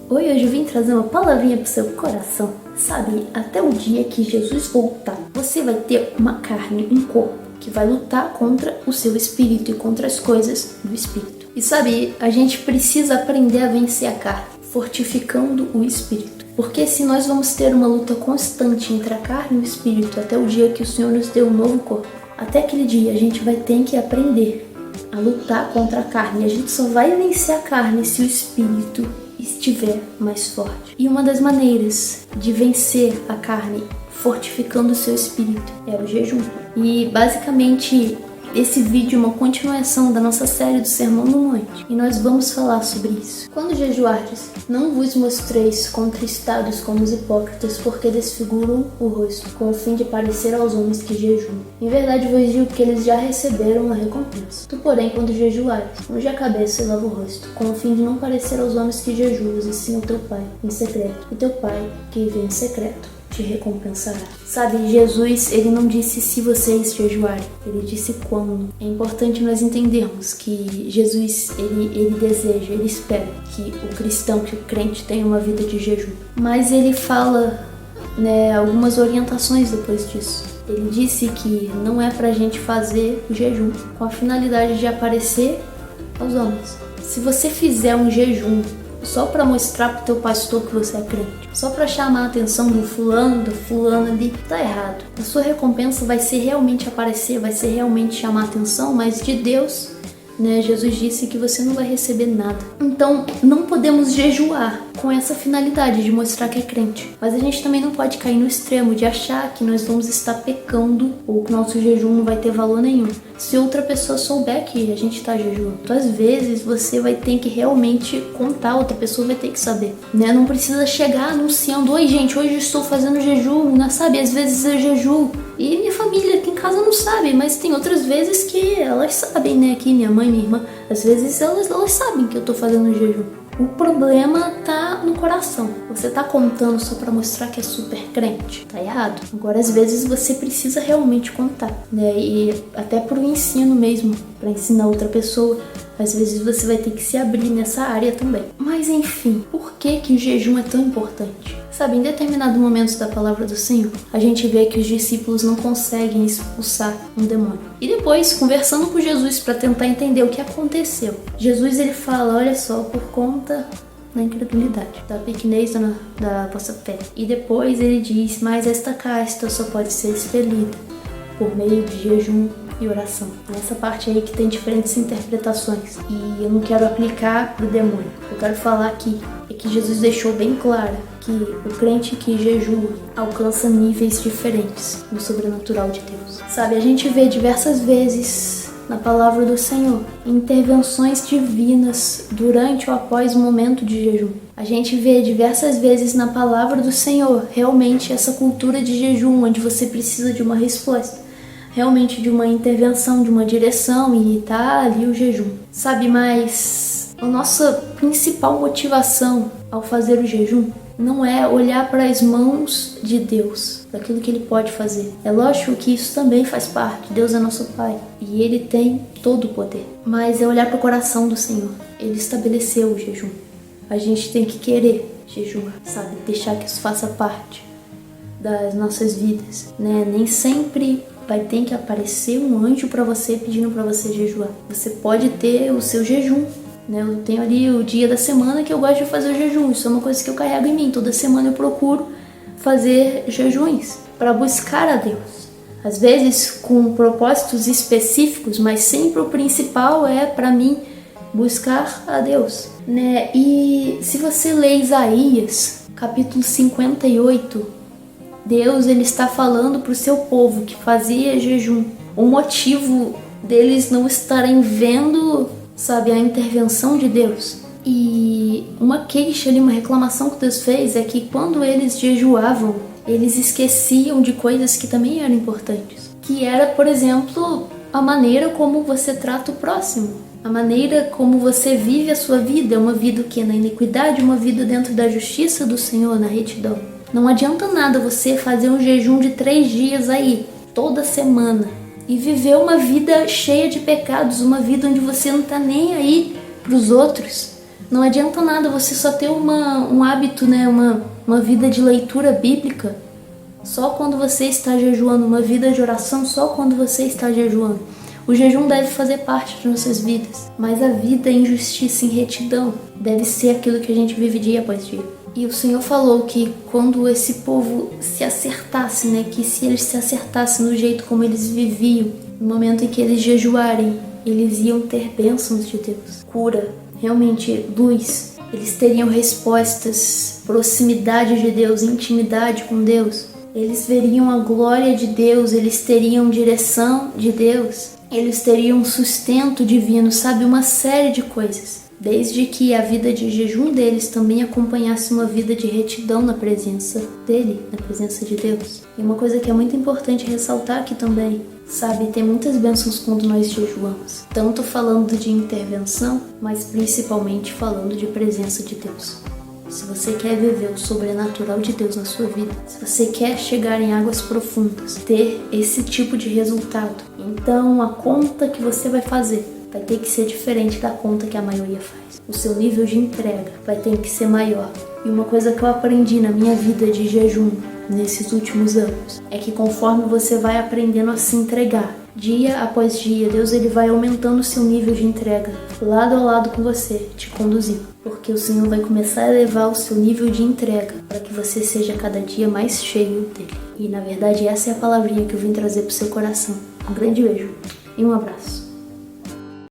Hoje eu vim trazer uma palavrinha pro seu coração. Sabe, até o dia que Jesus voltar, você vai ter uma carne, um corpo, que vai lutar contra o seu espírito e contra as coisas do espírito. E sabe, a gente precisa aprender a vencer a carne, fortificando o espírito. Porque se nós vamos ter uma luta constante entre a carne e o espírito até o dia que o Senhor nos dê um novo corpo, até aquele dia a gente vai ter que aprender a lutar contra a carne. E a gente só vai vencer a carne se o espírito estiver mais forte. E uma das maneiras de vencer a carne fortificando o seu espírito é o jejum. E basicamente esse vídeo é uma continuação da nossa série do Sermão do Monte, e nós vamos falar sobre isso. Quando jejuardes, não vos mostreis contristados como os hipócritas, porque desfiguram o rosto, com o fim de parecer aos homens que jejuam. Em verdade vos digo que eles já receberam a recompensa. Tu, porém, quando jejuares, unge a cabeça e lava o rosto, com o fim de não parecer aos homens que jejuam, e sim ao teu Pai em secreto. E teu Pai, que vê em secreto, te recompensará. Sabe, Jesus, ele não disse se vocês jejuarem, ele disse quando. É importante nós entendermos que Jesus, ele deseja, ele espera que o cristão, que o crente tenha uma vida de jejum. Mas ele fala, algumas orientações depois disso. Ele disse que não é pra gente fazer o jejum com a finalidade de aparecer aos homens. Se você fizer um jejum só para mostrar pro teu pastor que você é crente, só para chamar a atenção do fulano ali, tá errado. A sua recompensa vai ser realmente aparecer, vai ser realmente chamar a atenção, mas de Deus, Jesus disse que você não vai receber nada. Então, não podemos jejuar com essa finalidade de mostrar que é crente. Mas a gente também não pode cair no extremo de achar que nós vamos estar pecando ou que nosso jejum não vai ter valor nenhum se outra pessoa souber que a gente está jejuando. Então, às vezes, você vai ter que realmente contar, outra pessoa vai ter que saber. Não precisa chegar anunciando: oi gente, hoje eu estou fazendo jejum, sabe? Às vezes eu jejuo e minha família aqui em casa não sabe, mas tem outras vezes que elas sabem, Aqui minha mãe, minha irmã, às vezes elas sabem que eu tô fazendo jejum. O problema tá no coração. Você tá contando só pra mostrar que é super crente? Tá errado. Agora, às vezes, você precisa realmente contar, E até pro ensino mesmo, pra ensinar outra pessoa, às vezes você vai ter que se abrir nessa área também. Mas, enfim, por que o jejum é tão importante? Sabe, em determinado momento da palavra do Senhor, a gente vê que os discípulos não conseguem expulsar um demônio. E depois, conversando com Jesus para tentar entender o que aconteceu, Jesus ele fala: olha só, por conta da incredulidade, da pequenez da vossa fé. E depois ele diz: mas esta casta só pode ser expelida por meio de jejum e oração. Nessa parte aí que tem diferentes interpretações. E eu não quero aplicar pro demônio. Eu quero falar aqui é que Jesus deixou bem claro que o crente que jejua alcança níveis diferentes no sobrenatural de Deus. Sabe, a gente vê diversas vezes na palavra do Senhor intervenções divinas durante ou após o momento de jejum. A gente vê diversas vezes na palavra do Senhor realmente essa cultura de jejum, onde você precisa de uma resposta, realmente de uma intervenção, de uma direção, e tá ali o jejum. Sabe, mas a nossa principal motivação ao fazer o jejum não é olhar para as mãos de Deus, daquilo que Ele pode fazer. É lógico que isso também faz parte. Deus é nosso Pai e Ele tem todo o poder. Mas é olhar para o coração do Senhor. Ele estabeleceu o jejum. A gente tem que querer jejuar, sabe? Deixar que isso faça parte das nossas vidas, Nem sempre vai ter que aparecer um anjo para você pedindo para você jejuar. Você pode ter o seu jejum. Eu tenho ali o dia da semana que eu gosto de fazer o jejum. Isso é uma coisa que eu carrego em mim. Toda semana eu procuro fazer jejuns para buscar a Deus. Às vezes com propósitos específicos, mas sempre o principal é para mim buscar a Deus. E se você lê Isaías, capítulo 58, Deus ele está falando para o seu povo que fazia jejum. O motivo deles não estarem vendo, sabe, a intervenção de Deus. E uma queixa ali, uma reclamação que Deus fez é que quando eles jejuavam, eles esqueciam de coisas que também eram importantes. Que era, por exemplo, a maneira como você trata o próximo. A maneira como você vive a sua vida. Uma vida que é na iniquidade, uma vida dentro da justiça do Senhor, na retidão. Não adianta nada você fazer um jejum de 3 dias aí, toda semana, e viver uma vida cheia de pecados, uma vida onde você não tá nem aí pros outros, Não adianta nada você só ter um hábito, né, uma vida de leitura bíblica só quando você está jejuando, uma vida de oração só quando você está jejuando. O jejum deve fazer parte de nossas vidas, mas a vida em justiça e em retidão deve ser aquilo que a gente vive dia após dia. E o Senhor falou que quando esse povo se acertasse, né, que se eles se acertassem no jeito como eles viviam, no momento em que eles jejuarem, eles iam ter bênçãos de Deus, cura, realmente luz. Eles teriam respostas, proximidade de Deus, intimidade com Deus. Eles veriam a glória de Deus, eles teriam direção de Deus, eles teriam sustento divino, sabe? Uma série de coisas. Desde que a vida de jejum deles também acompanhasse uma vida de retidão na presença dele, na presença de Deus. E uma coisa que é muito importante ressaltar aqui também, sabe? Tem muitas bênçãos quando nós jejuamos. Tanto falando de intervenção, mas principalmente falando de presença de Deus. Se você quer viver o sobrenatural de Deus na sua vida, se você quer chegar em águas profundas, ter esse tipo de resultado, então a conta que você vai fazer vai ter que ser diferente da conta que a maioria faz. O seu nível de entrega vai ter que ser maior. E uma coisa que eu aprendi na minha vida de jejum nesses últimos anos é que conforme você vai aprendendo a se entregar, dia após dia, Deus ele vai aumentando o seu nível de entrega, lado a lado com você, te conduzindo. Porque o Senhor vai começar a elevar o seu nível de entrega para que você seja cada dia mais cheio dele. E na verdade essa é a palavrinha que eu vim trazer para o seu coração. Um grande beijo e um abraço.